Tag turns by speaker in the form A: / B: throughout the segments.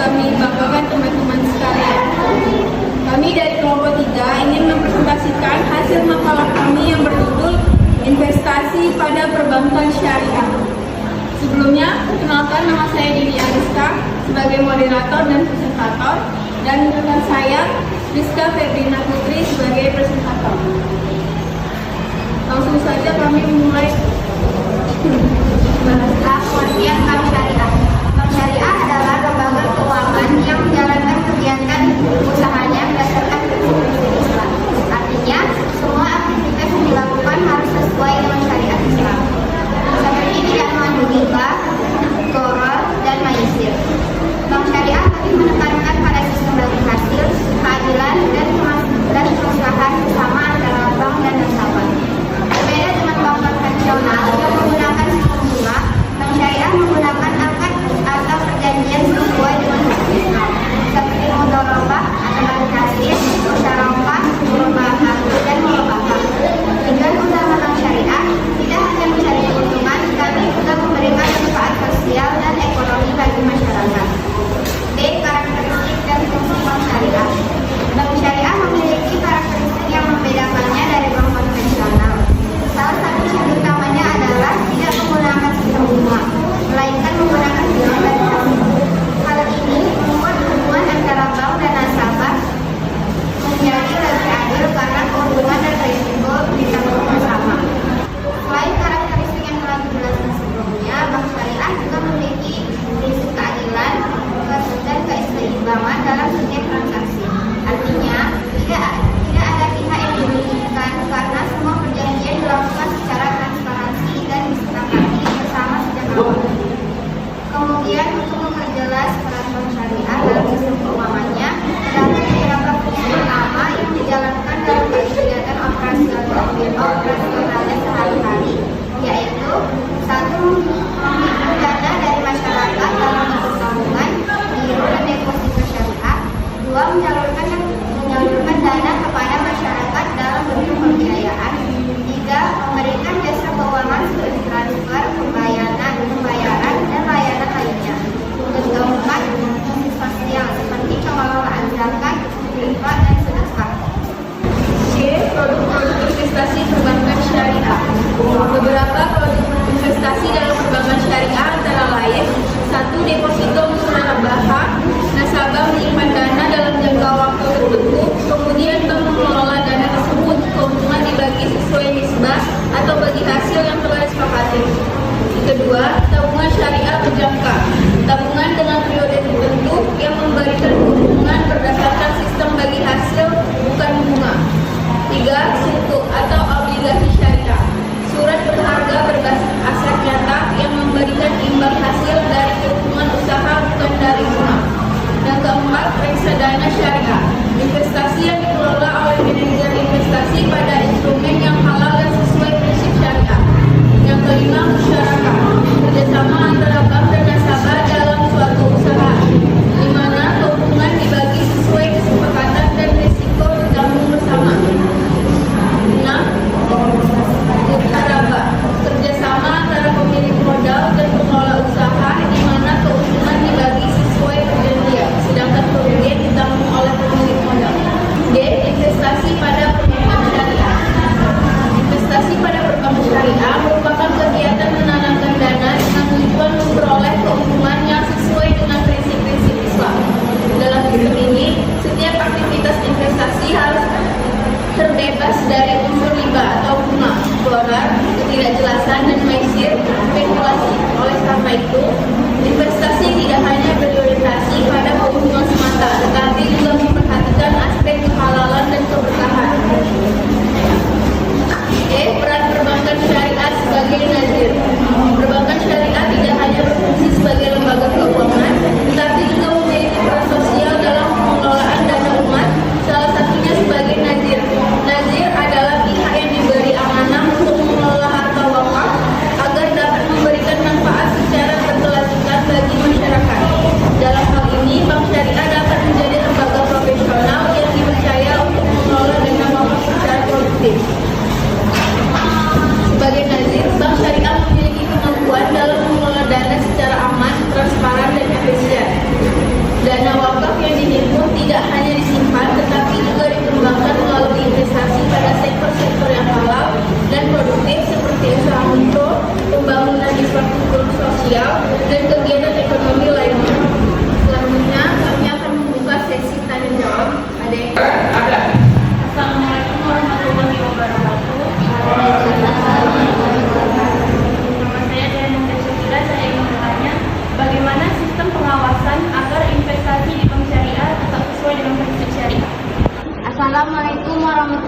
A: kami banggakan teman-teman sekalian. Kami dari kelompok 3 ingin mempresentasikan hasil makalah kami yang berjudul Investasi pada Perbankan Syariah. Sebelumnya, perkenalkan, nama saya Dini Ariska sebagai moderator dan presentator, dan rekan saya Rizka Febrina Putri sebagai presentator. Langsung saja kami memulai
B: Pengertian bank syariah. Bank syariah adalah lembaga keuangan yang menjalankan kegiatan usahanya berdasarkan prinsip Islam. Artinya, semua aktivitas yang dilakukan harus sesuai dengan syariat Islam. Seperti tidak mengandung riba, gharar, dan maisir. Bank syariah lebih menekankan pada sistem bagi hasil, keadilan, dan kemaslahan bersama antara bank dan nasabah. Berbeda dengan bank konvensional yang menggunakan sistem bunga, bank syariah menggunakan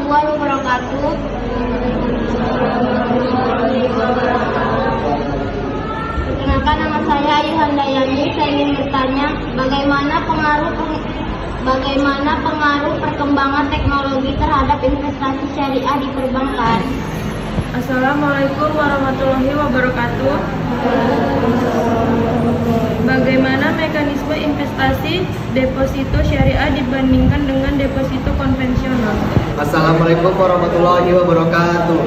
B: warahmatullahi wabarakatuh. Perkenalkan, nama saya Ayu Handayani. Saya ingin bertanya, bagaimana pengaruh perkembangan teknologi terhadap investasi syariah di perbankan?
A: Assalamualaikum warahmatullahi wabarakatuh. Bagaimana mekanisme investasi deposito syariah dibandingkan dengan deposito konvensional?
C: Assalamualaikum warahmatullahi wabarakatuh.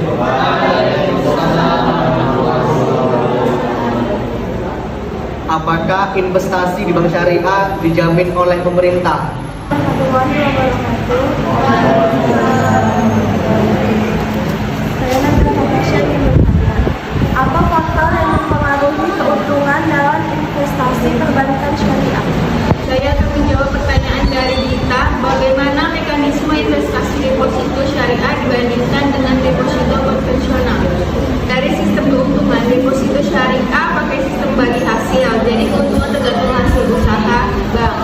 C: Apakah investasi di bank syariah dijamin oleh pemerintah?
B: Warahmatullahi wabarakatuh.
D: Apa faktor yang mempengaruhi keuntungan dalam investasi perbankan syariah?
A: Saya akan menjawab pertanyaan dari Dita. Bagaimana mekanisme investasi deposito syariah dibandingkan dengan deposito konvensional? Dari sistem keuntungan, deposito syariah pakai sistem bagi hasil, jadi keuntungan tergantung hasil usaha bank.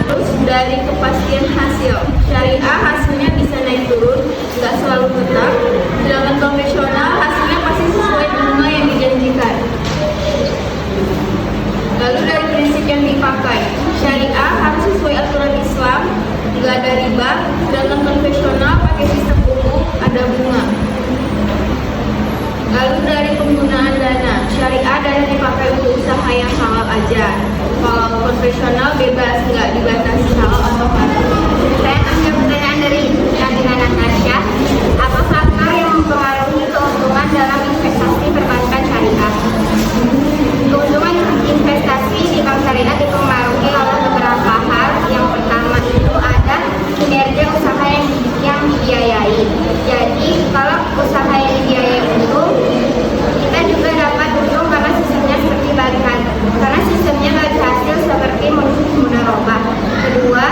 A: Terus dari kepastian hasil, syariah hasilnya bisa naik turun, nggak selalu tetap. Sedangkan konvensional hasilnya pasti sesuai bunga yang dijanjikan. Lalu dari prinsip yang dipakai, syariah harus sesuai aturan Islam, nggak ada riba. Sedangkan konvensional pakai sistem umum, ada bunga. Lalu dari penggunaan dana, syariah dana dipakai untuk usaha yang halal aja. Kalau konvensional bebas, nggak dibatasi halal atau haram.
B: Saya akan menjawab pertanyaan dari Nadina Natasha. Apa faktor yang mempengaruhi keuntungan dalam investasi perbankan syariah? Keuntungan investasi di bank syariah dipengaruhi oleh beberapa hal. Yang pertama itu ada kinerja usaha yang dibiayai. Jadi kalau usaha yang dibiayai untung, kita juga dapat untung karena sistemnya seperti bagi hasil seperti mudharabah. Kedua,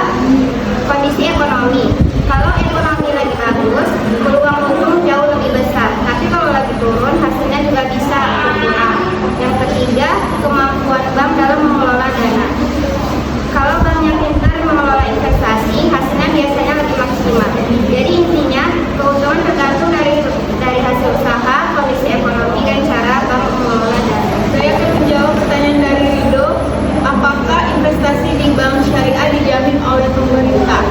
B: kondisi ekonomi. Kalau ekonomi lagi bagus, peluang untung jauh lebih besar. Tapi kalau lagi turun, hasilnya juga bisa berkurang. Yang ketiga, kemampuan bank dalam mengelola dana. Kalau banknya pintar mengelola investasi, hasilnya biasanya lebih maksimal. Jadi intinya, keuntungan tergantung dari hasil usaha, kondisi ekonomi, dan cara bank mengelola dana.
A: Saya akan menjawab pertanyaan dari Rido. Apakah investasi di bank syariah dijamin oleh pemerintah?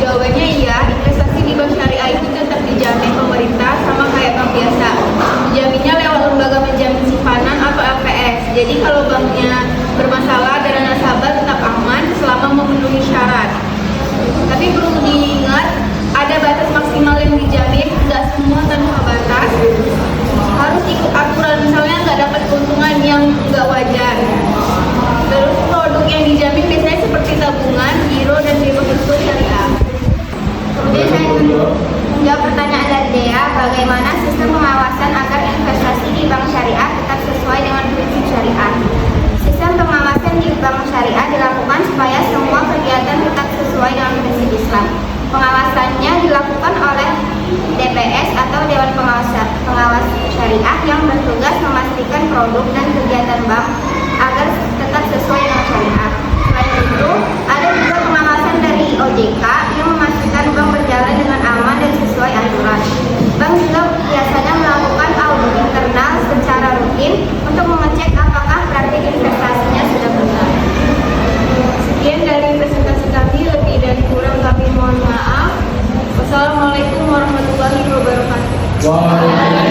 A: Jawabannya iya, investasi di bank syariah itu tetap dijamin pemerintah sama kayak bank biasa. Dijaminnya lewat lembaga penjamin simpanan atau LPS. Jadi kalau banknya bermasalah, dana nasabah tetap aman selama memenuhi syarat. Tapi perlu diingat, ada batas maksimal yang dijamin, nggak semua tanpa batas. Harus ikut aturan, misalnya nggak dapat keuntungan yang nggak wajar. Terus produk yang dijamin biasanya seperti tabungan, giro, dan deposito syariah.
B: Kemudian saya menjawab pertanyaan dari Dea, bagaimana sistem pengawasan agar investasi di bank syariah tetap sesuai dengan prinsip syariah. Sistem pengawasan di bank syariah dilakukan supaya semua kegiatan tetap sesuai dengan prinsip Islam. Pengawasannya dilakukan oleh DPS atau Dewan Pengawas Syariah yang bertugas memastikan produk dan kegiatan bank agar tetap sesuai dengan syariah. Selain itu, ada juga pengawasan dari OJK yang memastikan bank berjalan dengan aman dan sesuai aturan. Bank juga biasanya melakukan audit internal secara rutin untuk mengecek apakah praktik investasinya sudah benar.
A: Sekian dari presentasi kami, lebih dan kurang kami mohon maaf. Wassalamualaikum warahmatullahi wabarakatuh.